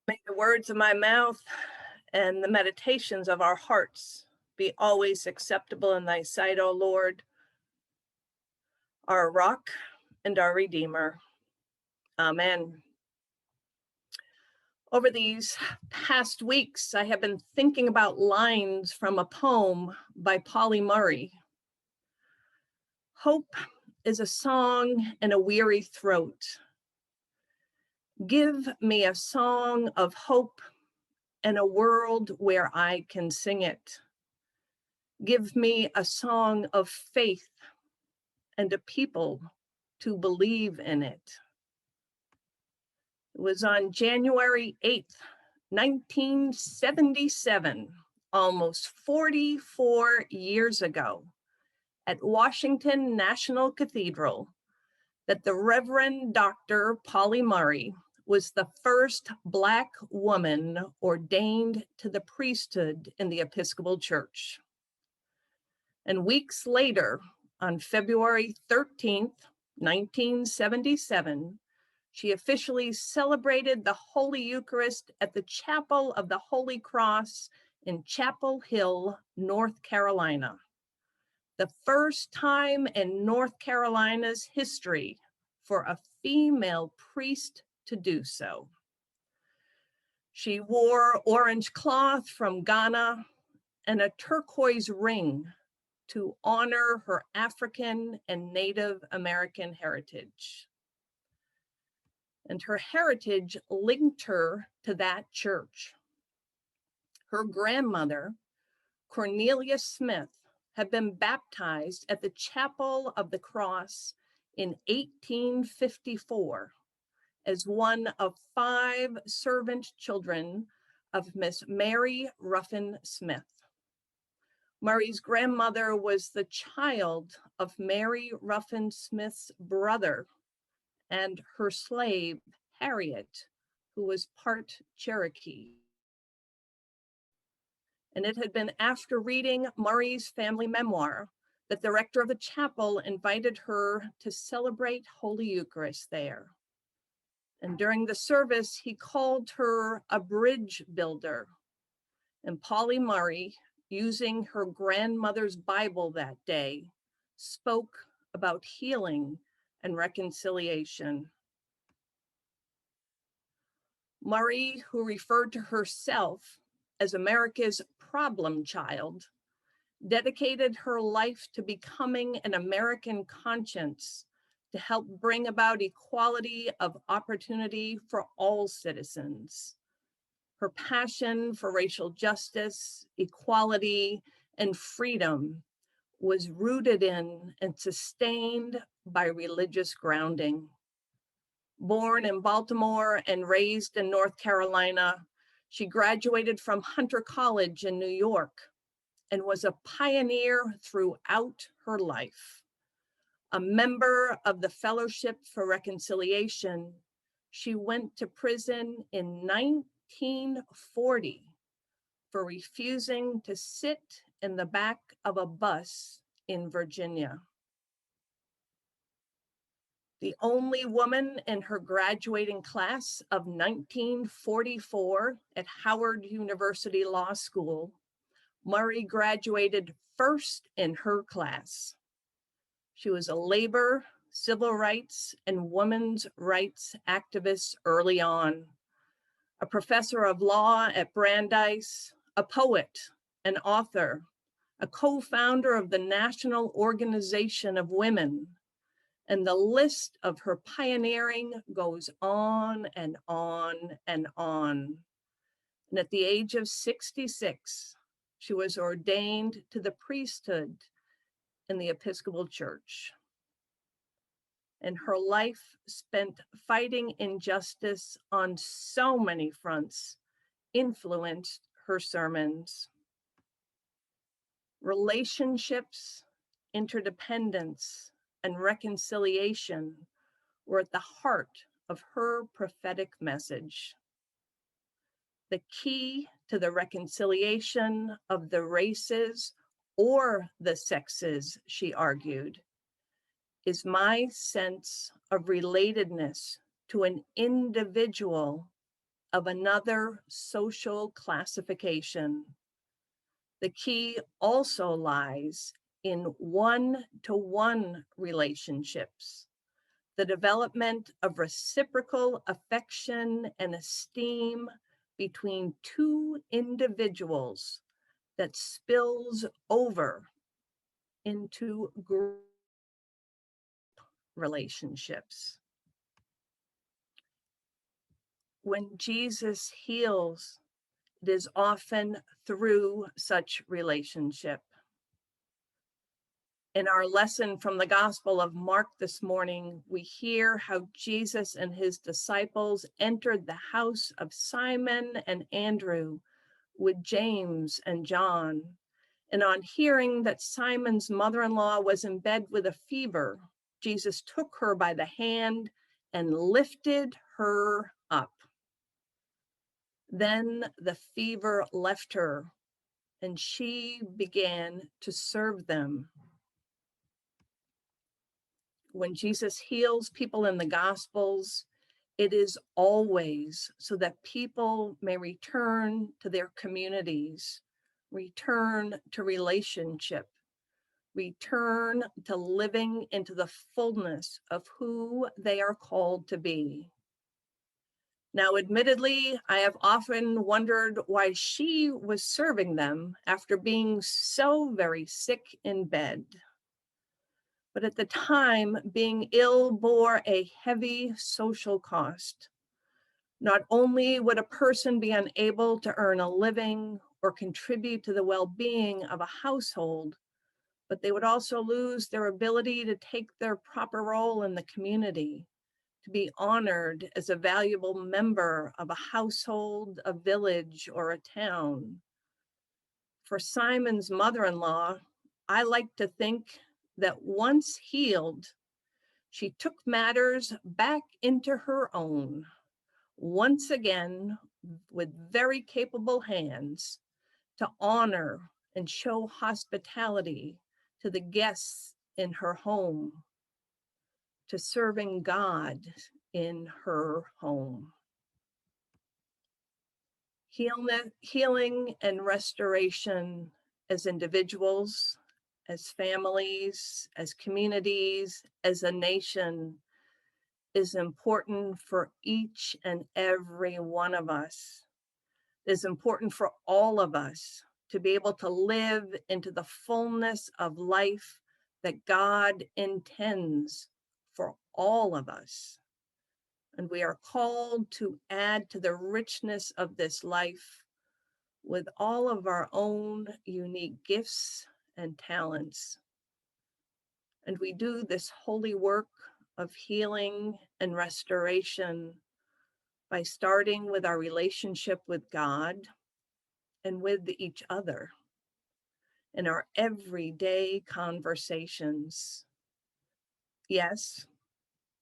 May the words of my mouth and the meditations of our hearts be always acceptable in thy sight, O Lord, our rock and our redeemer. Amen. Over these past weeks, I have been thinking about lines from a poem by Pauli Murray. Hope is a song in a weary throat. Give me a song of hope and a world where I can sing it. Give me a song of faith and a people to believe in it. It was on January 8th, 1977, almost 44 years ago, at Washington National Cathedral, that the Reverend Dr. Pauli Murray was the first Black woman ordained to the priesthood in the Episcopal Church. And weeks later, on February 13th, 1977, she officially celebrated the Holy Eucharist at the Chapel of the Holy Cross in Chapel Hill, North Carolina. The first time in North Carolina's history for a female priest to do so. She wore orange cloth from Ghana and a turquoise ring to honor her African and Native American heritage. And her heritage linked her to that church. Her grandmother, Cornelia Smith, had been baptized at the Chapel of the Cross in 1854 as one of 5 servant children of Miss Mary Ruffin Smith. Murray's grandmother was the child of Mary Ruffin Smith's brother and her slave, Harriet, who was part Cherokee. And it had been after reading Murray's family memoir that the rector of the chapel invited her to celebrate Holy Eucharist there. And during the service, he called her a bridge builder. And Pauli Murray, using her grandmother's Bible that day, spoke about healing and reconciliation. Murray, who referred to herself as America's problem child, dedicated her life to becoming an American conscience to help bring about equality of opportunity for all citizens. Her passion for racial justice, equality, and freedom was rooted in and sustained by religious grounding. Born in Baltimore and raised in North Carolina, she graduated from Hunter College in New York and was a pioneer throughout her life. A member of the Fellowship for Reconciliation, she went to prison in 1940 for refusing to sit in the back of a bus in Virginia. The only woman in her graduating class of 1944 at Howard University Law School, Murray graduated first in her class. She was a labor, civil rights, and women's rights activist early on, a professor of law at Brandeis, a poet, an author, a co-founder of the National Organization of Women, and the list of her pioneering goes on and on and on. And at the age of 66, she was ordained to the priesthood in the Episcopal Church. And her life spent fighting injustice on so many fronts influenced her sermons. Relationships, interdependence, and reconciliation were at the heart of her prophetic message. The key to the reconciliation of the races or the sexes, she argued, is my sense of relatedness to an individual of another social classification. The key also lies in one-to-one relationships, the development of reciprocal affection and esteem between two individuals that spills over into group relationships. When Jesus heals, it is often through such relationship. In our lesson from the Gospel of Mark this morning, we hear how Jesus and his disciples entered the house of Simon and Andrew with James and John. And on hearing that Simon's mother-in-law was in bed with a fever, Jesus took her by the hand and lifted her up. Then the fever left her, and she began to serve them. When Jesus heals people in the Gospels, it is always so that people may return to their communities, return to relationship, return to living into the fullness of who they are called to be. Now, admittedly, I have often wondered why she was serving them after being so very sick in bed. But at the time, being ill bore a heavy social cost. Not only would a person be unable to earn a living or contribute to the well-being of a household, but they would also lose their ability to take their proper role in the community, to be honored as a valuable member of a household, a village, or a town. For Simon's mother-in-law, I like to think that once healed, she took matters back into her own, once again with very capable hands, to honor and show hospitality to the guests in her home, to serving God in her home. Healing and restoration as individuals, as families, as communities, as a nation is important for each and every one of us. It is important for all of us to be able to live into the fullness of life that God intends for all of us. And we are called to add to the richness of this life with all of our own unique gifts and talents. And we do this holy work of healing and restoration by starting with our relationship with God and with each other in our everyday conversations. Yes,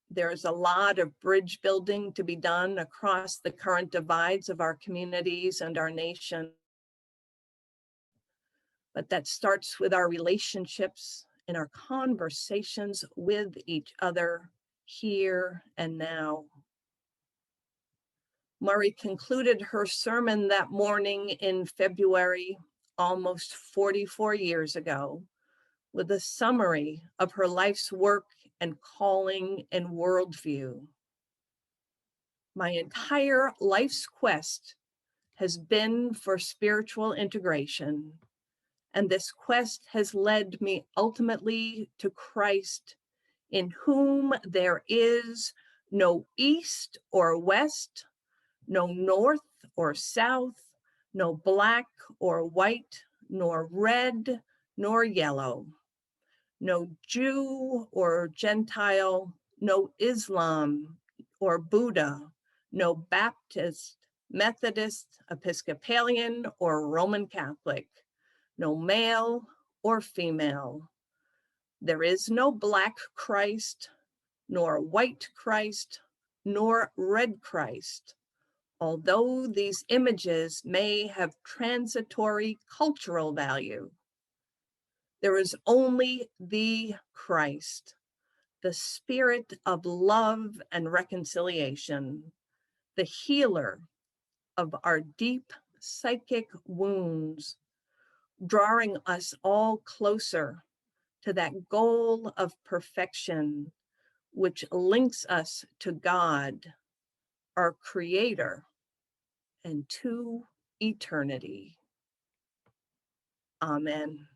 there's a lot of bridge building to be done across the current divides of our communities and our nation. But that starts with our relationships and our conversations with each other here and now. Murray concluded her sermon that morning in February, almost 44 years ago, with a summary of her life's work and calling and worldview. My entire life's quest has been for spiritual integration, and this quest has led me ultimately to Christ, in whom there is no east or west, no north or south, no black or white, nor red, nor yellow, no Jew or Gentile, no Islam or Buddha, no Baptist, Methodist, Episcopalian, or Roman Catholic, no male or female. There is no black Christ, nor white Christ, nor red Christ, although these images may have transitory cultural value. There is only the Christ, the Spirit of love and reconciliation, the healer of our deep psychic wounds, drawing us all closer to that goal of perfection, which links us to God, our Creator, and to eternity. Amen.